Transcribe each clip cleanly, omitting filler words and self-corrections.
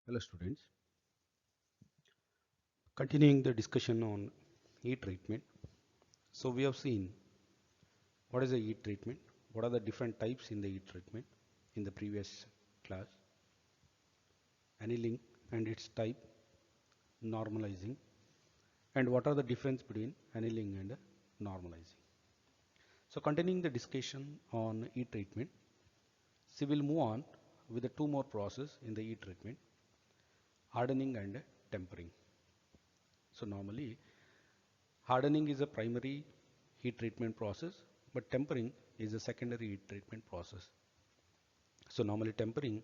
Hello students, continuing the discussion on heat treatment. So we have seen what is a heat treatment, what are the different types in the heat treatment in the previous class, annealing and its type, normalizing, and what are the difference between annealing and normalizing. So continuing the discussion on heat treatment, so we'll move on with the two more process in the heat treatment, hardening and tempering. So normally hardening is a primary heat treatment process, but tempering is a secondary heat treatment process. So normally tempering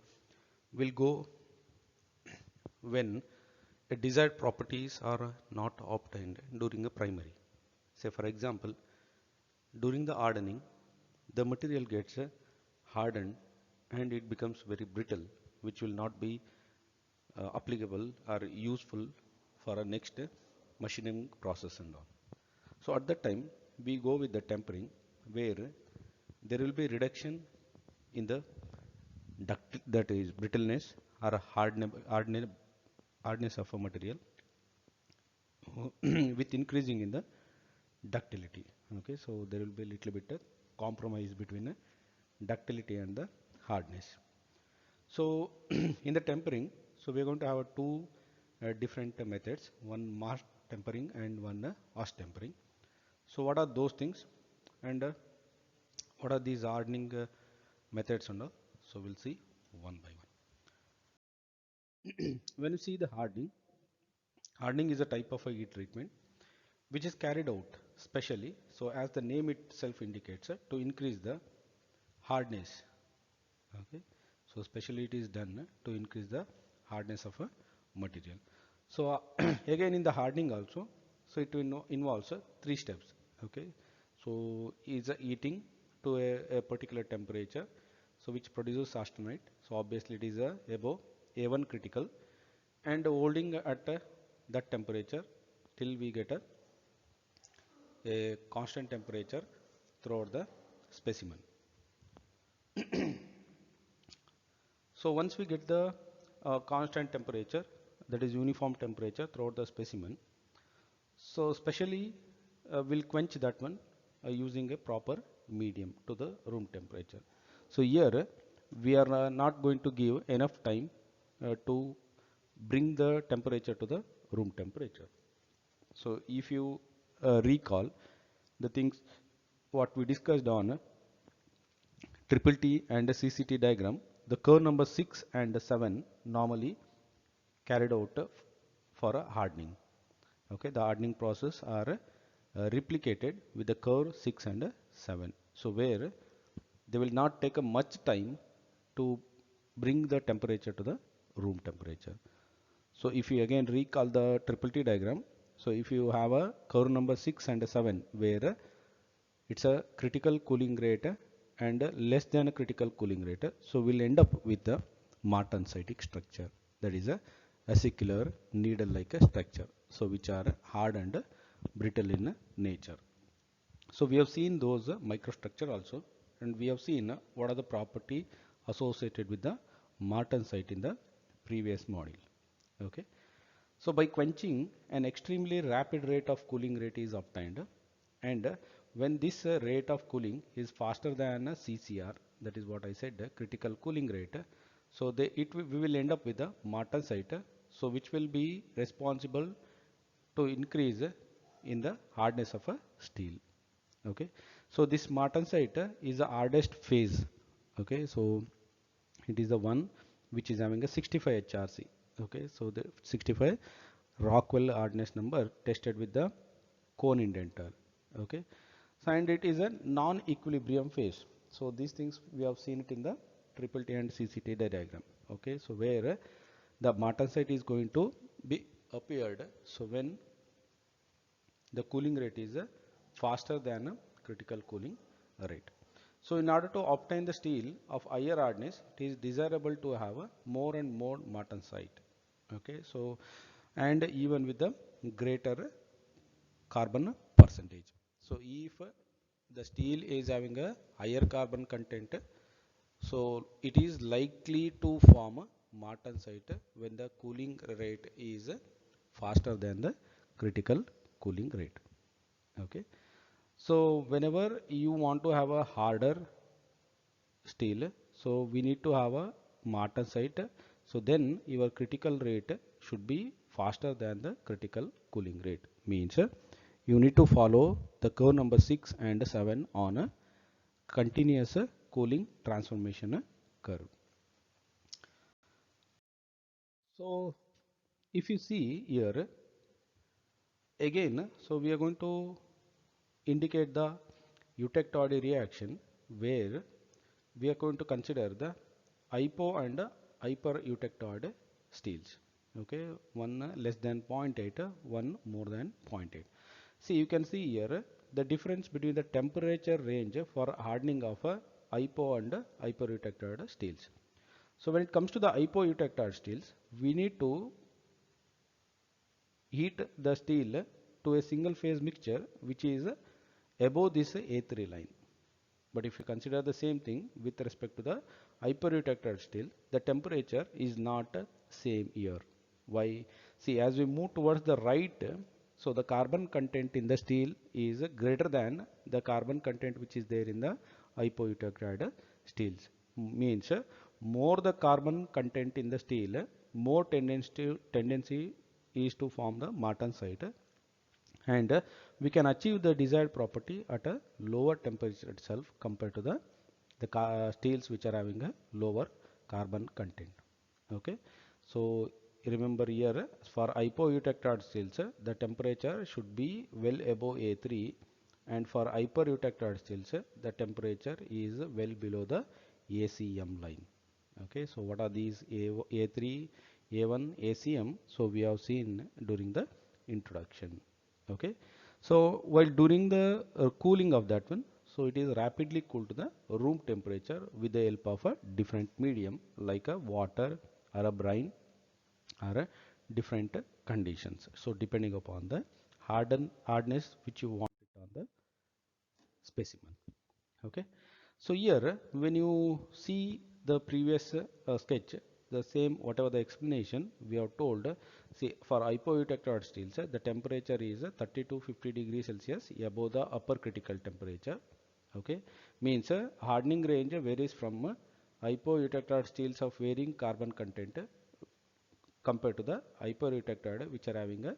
will go when a desired properties are not obtained during a primary. Say for example, during the hardening, the material gets hardened and it becomes very brittle, which will not be applicable or useful for a next machining process and all. So at that time, we go with the tempering where there will be reduction in the duct, that is brittleness or hardness of a material with increasing in the ductility. Okay, so there will be a little bit compromise between ductility and the hardness. So in the tempering, so we are going to have two different methods, one mass tempering and one Haas tempering. So what are those things, and what are these hardening methods and all? So we'll see one by one. When you see the hardening is a type of a heat treatment which is carried out specially, so as the name itself indicates, to increase the hardness. Okay, so specially it is done to increase the hardness of a material. So again in the hardening also, so it will involves three steps. Okay, so is heating to a particular temperature, so which produces austenite. So obviously it is above A1 critical, and holding at that temperature till we get a constant temperature throughout the specimen. So once we get the constant temperature, that is uniform temperature throughout the specimen, so specially we'll quench that one using a proper medium to the room temperature. So here we are not going to give enough time to bring the temperature to the room temperature. So if you recall the things what we discussed on triple T and the CCT diagram, the curve number 6 and 7 normally carried out for a hardening. Okay, the hardening process are replicated with the curve 6 and 7. So where they will not take a much time to bring the temperature to the room temperature. So if you again recall the triple T diagram, so if you have a curve number 6 and 7 where it's a critical cooling rate and less than a critical cooling rate, so we'll end up with the martensitic structure, that is a acicular needle like a structure, so which are hard and brittle in nature. So we have seen those microstructure also, and we have seen what are the property associated with the martensite in the previous module. Okay, so by quenching, an extremely rapid rate of cooling rate is obtained, and when this rate of cooling is faster than CCR, that is what I said, critical cooling rate, so we will end up with a martensite, so which will be responsible to increase in the hardness of a steel. Okay, so this martensite is the hardest phase. Okay, so it is the one which is having a 65 HRC. Okay, so the 65 Rockwell hardness number tested with the cone indenter. Okay, so and it is a non-equilibrium phase. So these things we have seen it in the triple T and CCT diagram. Okay, so where the martensite is going to be appeared, so when the cooling rate is faster than critical cooling rate. So in order to obtain the steel of higher hardness, it is desirable to have a more and more martensite. Okay, so and even with the greater carbon percentage. So if the steel is having a higher carbon content, so it is likely to form a martensite when the cooling rate is faster than the critical cooling rate. Okay, so whenever you want to have a harder steel, so we need to have a martensite. So then your critical rate should be faster than the critical cooling rate. Means you need to follow the curve number 6 and 7 on a continuous cooling transformation curve. So if you see here again, so we are going to indicate the eutectoid reaction where we are going to consider the hypo and hypereutectoid steels. Okay, one less than zero 0.8, one more than 0.8. See, you can see here the difference between the temperature range for hardening of a hypo and hypereutectoid steels. So when it comes to the hypoeutectoid steels, we need to heat the steel to a single phase mixture which is above this A3 line. But if you consider the same thing with respect to the hypereutected steel, the temperature is not same here. Why? See, as we move towards the right, so the carbon content in the steel is greater than the carbon content which is there in the hypoeutected steels. Means more the carbon content in the steel, more tendency is to form the martensite, and we can achieve the desired property at a lower temperature itself compared to the steels which are having a lower carbon content. Okay, so remember here for hypoeutectoid steels the temperature should be well above A3, and for hypereutectoid steels the temperature is well below the ACM line. Okay, so what are these A3, A1, ACM? So we have seen during the introduction. Okay, so while during the cooling of that one, so it is rapidly cooled to the room temperature with the help of a different medium like a water or a brine or a different conditions. So depending upon the hardness which you want it on the specimen. Okay, so here when you see the previous sketch, the same whatever the explanation we have told, see for hypoeutectoid steels the temperature is 30 to 50 degrees Celsius above the upper critical temperature. Okay, means hardening range varies from hypoeutectoid steels of varying carbon content compared to the hypereutectoid which are having a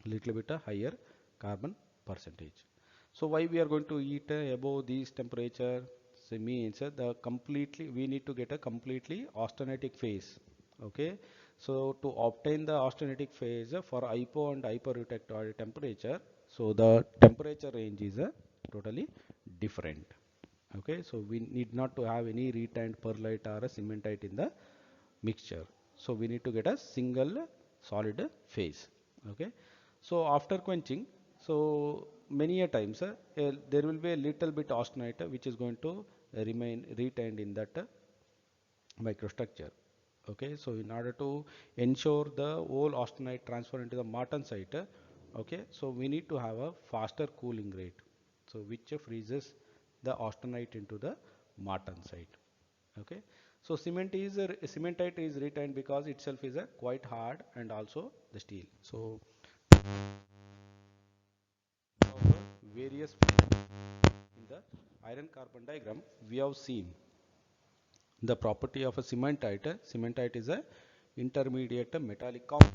little bit higher carbon percentage. So why we are going to heat above these temperature? So means the completely we need to get a completely austenitic phase. Okay, so to obtain the austenitic phase for hypo and hypereutectoid temperature, so the temperature range is totally different. Okay, so we need not to have any retained perlite or a cementite in the mixture. So we need to get a single solid phase. Okay, so after quenching, so many a times there will be a little bit austenite which is going to remain retained in that microstructure. Okay, so in order to ensure the whole austenite transfer into the martensite, okay, so we need to have a faster cooling rate, so which freezes the austenite into the martensite. Okay, so cementite is retained because itself is a quite hard and also the steel. So various in the iron carbon diagram we have seen the property of a cementite. Cementite is a intermediate metallic compound.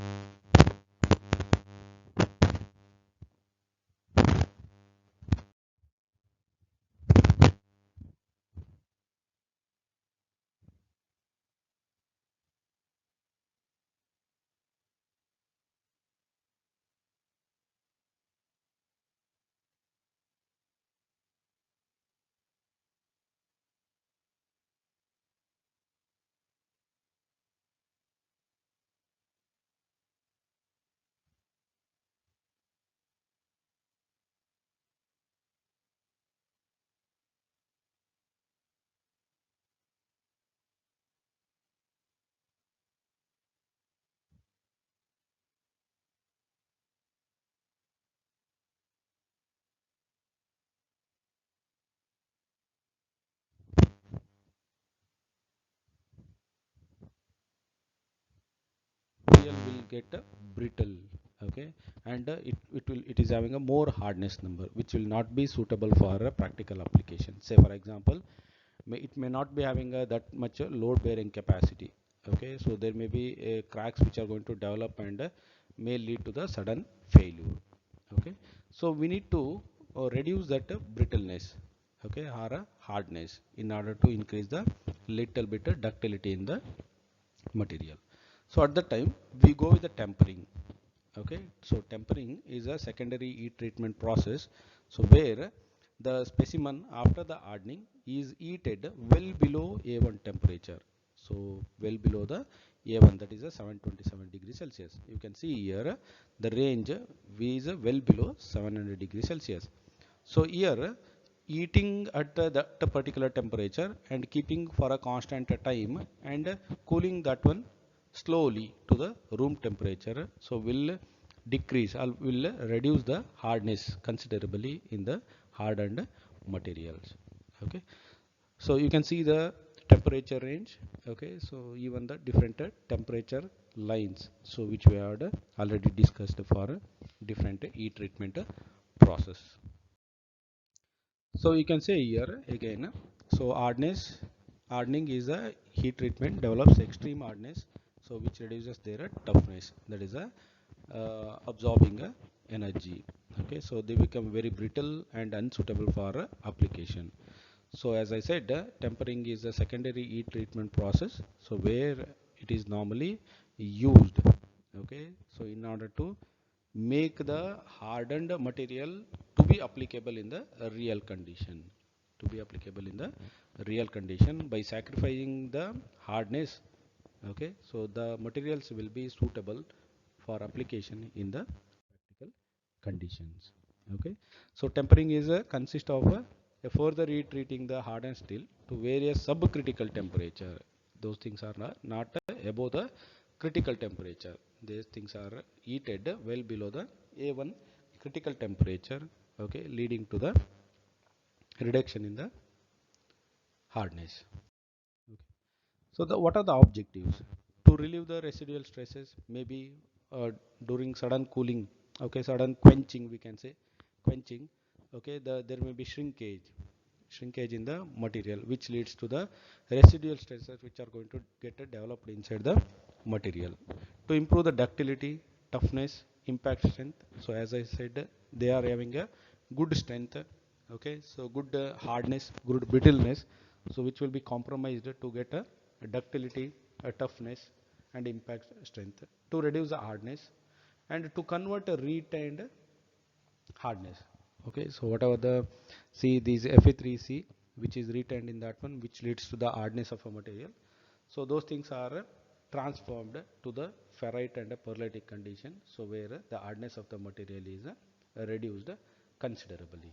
get brittle, okay, and it is having a more hardness number, which will not be suitable for a practical application. Say for example, it may not be having that much load bearing capacity, okay, so there may be cracks which are going to develop and may lead to the sudden failure, okay. So we need to reduce that brittleness, okay, or hardness, in order to increase the little bit ductility in the material. So at that time we go with the tempering, okay. So tempering is a secondary heat treatment process, so where the specimen after the hardening is heated well below A1 temperature, so well below the A1, that is a 727 degrees Celsius. You can see here the range is well below 700 degrees Celsius. So here heating at that particular temperature and keeping for a constant time and cooling that one slowly to the room temperature, so will decrease or will reduce the hardness considerably in the hardened materials, okay. So you can see the temperature range, okay, so even the different temperature lines, so which we had already discussed for different heat treatment process. So you can say here again, so hardening is a heat treatment develops extreme hardness, so which reduces their toughness, that is a absorbing energy, okay, so they become very brittle and unsuitable for application. So as I said, tempering is a secondary heat treatment process, so where it is normally used, okay, so in order to make the hardened material to be applicable in the real condition, to be applicable in the real condition by sacrificing the hardness, okay, so the materials will be suitable for application in the practical conditions, okay. So tempering is a consist of a further heat treating the hardened steel to various subcritical temperature. Those things are not above the critical temperature. These things are heated well below the A1 critical temperature, okay, leading to the reduction in the hardness. Okay. So what are the objectives? To relieve the residual stresses, maybe during sudden cooling, okay, sudden quenching, we can say quenching, okay, there may be shrinkage in the material, which leads to the residual stresses which are going to get developed inside the material. To improve the ductility, toughness, impact strength, so as I said, they are having a good strength, okay, so good hardness, good brittleness, so which will be compromised to get a ductility, a toughness and impact strength, to reduce the hardness and to convert a retained hardness, okay. So whatever the see these Fe3C which is retained in that one, which leads to the hardness of a material, so those things are transformed to the ferrite and a pearlitic condition, so where the hardness of the material is reduced considerably,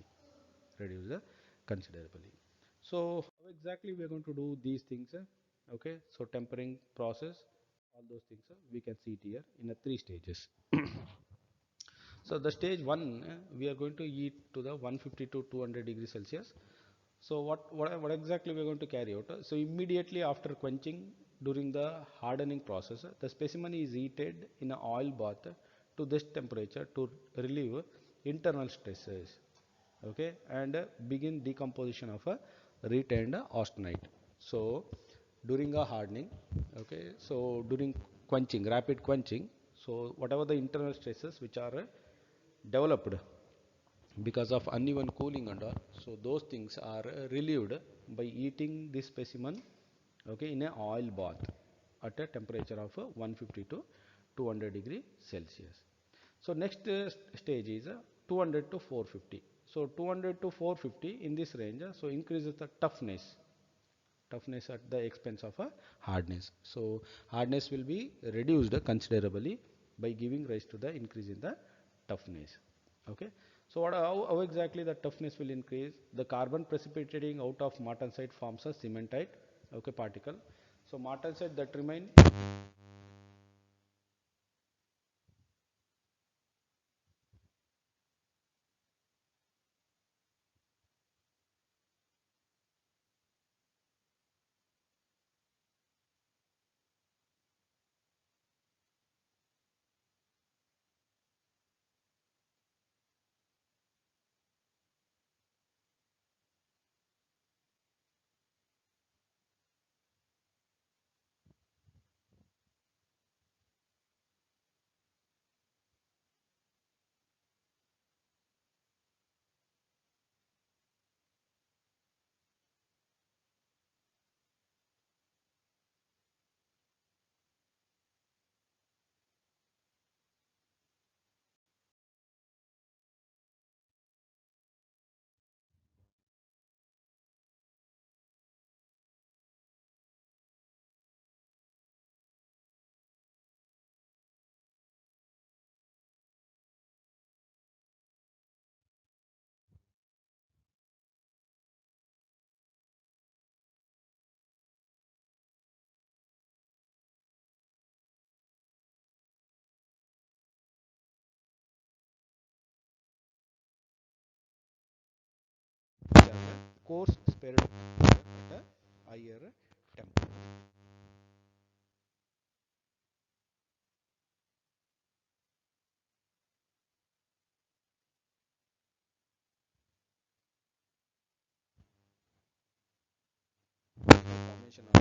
reduced considerably. So how exactly we are going to do these things, okay, so tempering process, all those things we can see it here in a 3 stages. So the stage 1, we are going to heat to the 150 to 200 degrees Celsius. So what exactly we are going to carry out? So immediately after quenching, during the hardening process, the specimen is heated in an oil bath to this temperature to relieve internal stresses, okay, and begin decomposition of a retained austenite. So during a hardening, okay, so during quenching, rapid quenching, so whatever the internal stresses which are developed because of uneven cooling and all, so those things are relieved by heating this specimen, okay, in a oil bath at a temperature of 150 to 200 degree Celsius. So next stage is 200 to 450. So 200 to 450 in this range, so increases the toughness at the expense of a hardness. So hardness will be reduced considerably by giving rise to the increase in the toughness, okay. So how exactly the toughness will increase? The carbon precipitating out of martensite forms a cementite, okay, particle. So martensite that remain coarse spherical at a higher temperature. Formation of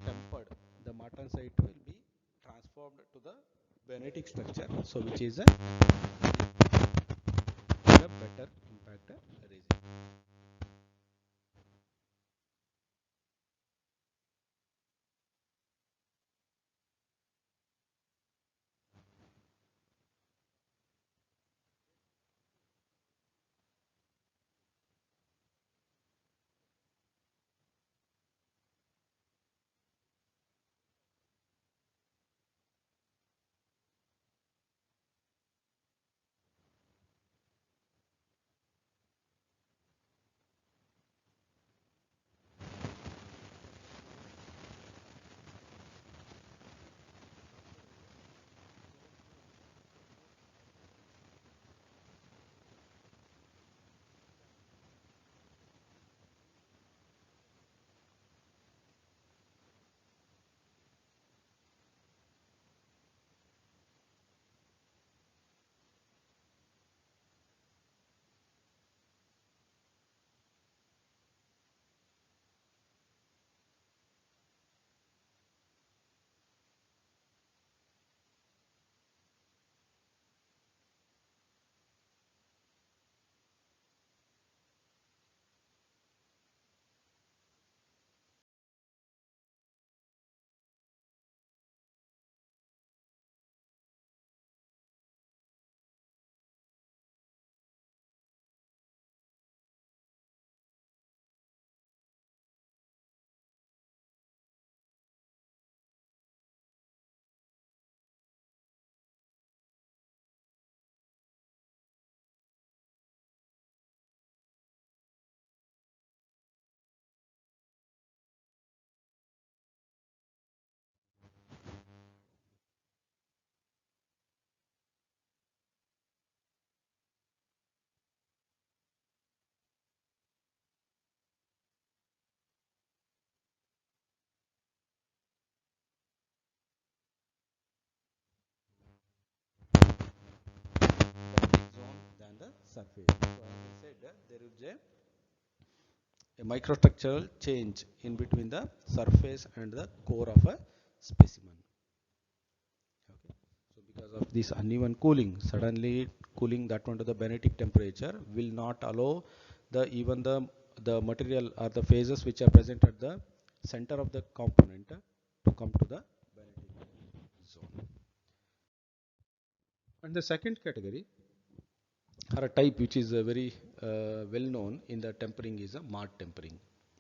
tempered, the martensite will be transformed to the barytic structure, so which is a better impact resin. Zone than the surface. So as I said, there is a microstructural change in between the surface and the core of a specimen. Okay. So because of this uneven cooling, suddenly cooling that one to the barytic temperature will not allow the material or the phases which are present at the center of the component to come to the barytic zone. And the second category or a type which is very well known in the tempering is a Mott tempering.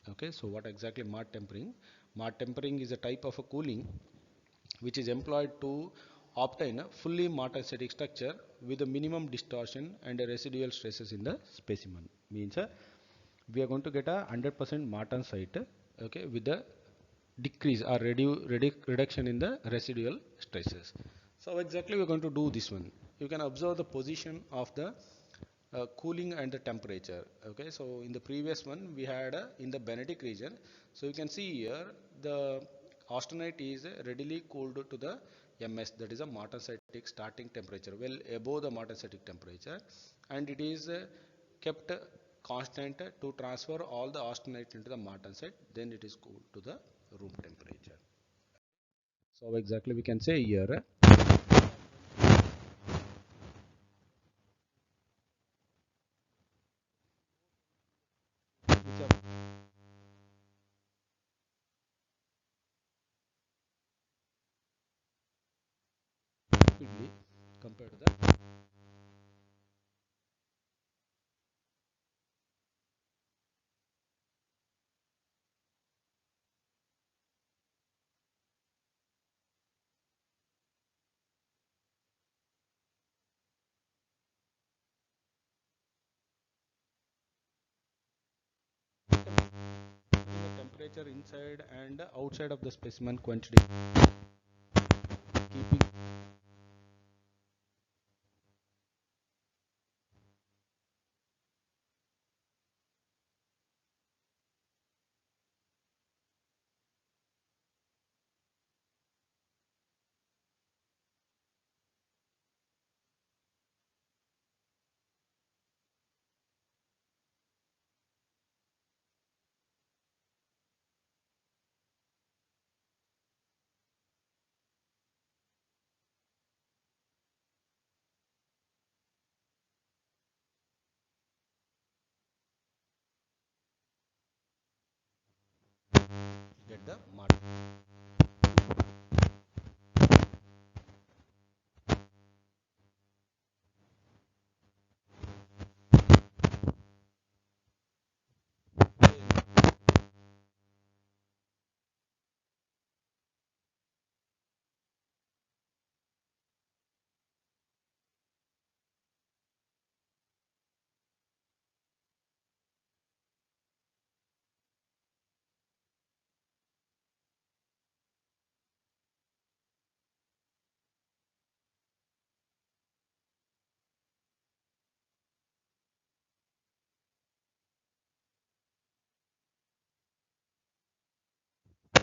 Okay, so what exactly Mott tempering? Mott tempering is a type of a cooling which is employed to obtain a fully martensitic structure with a minimum distortion and a residual stresses in the specimen. Means we are going to get a 100% martensite, okay, with the decrease or reduction in the residual stresses. So exactly we are going to do this one. You can observe the position of the cooling and the temperature. Okay, so in the previous one we had in the barytic region. So you can see here the austenite is readily cooled to the MS, that is a martensitic starting temperature, well above the martensitic temperature, and it is kept constant to transfer all the austenite into the martensite. Then it is cooled to the room temperature. So exactly we can say here, which are rapidly compared to the putting the temperature inside and outside of the specimen quantity, keeping get the mark.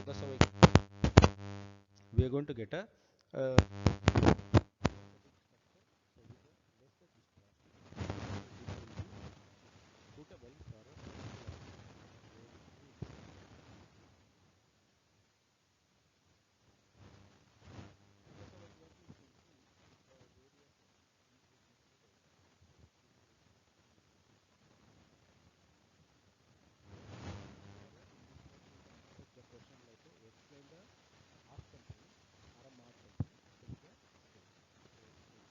That's how we are going to get a uh, suitable for the question like explain the half something or a mark something. So we can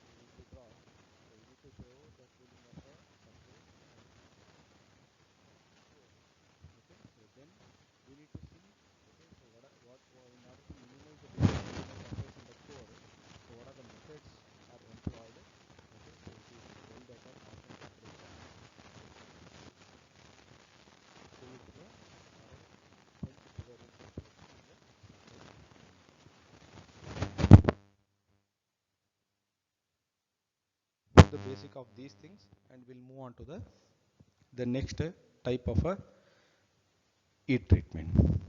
we need to draw. So we need to show the cooling of the surface and okay. So then we need to see okay. So what in order to minimize the difference between the surface and the core. So what are the methods are employed? Okay. So it is well better constant temperature. So it's the quench prevailing temperature in the surface. The basic of these things, and we'll move on to the next type of a heat treatment.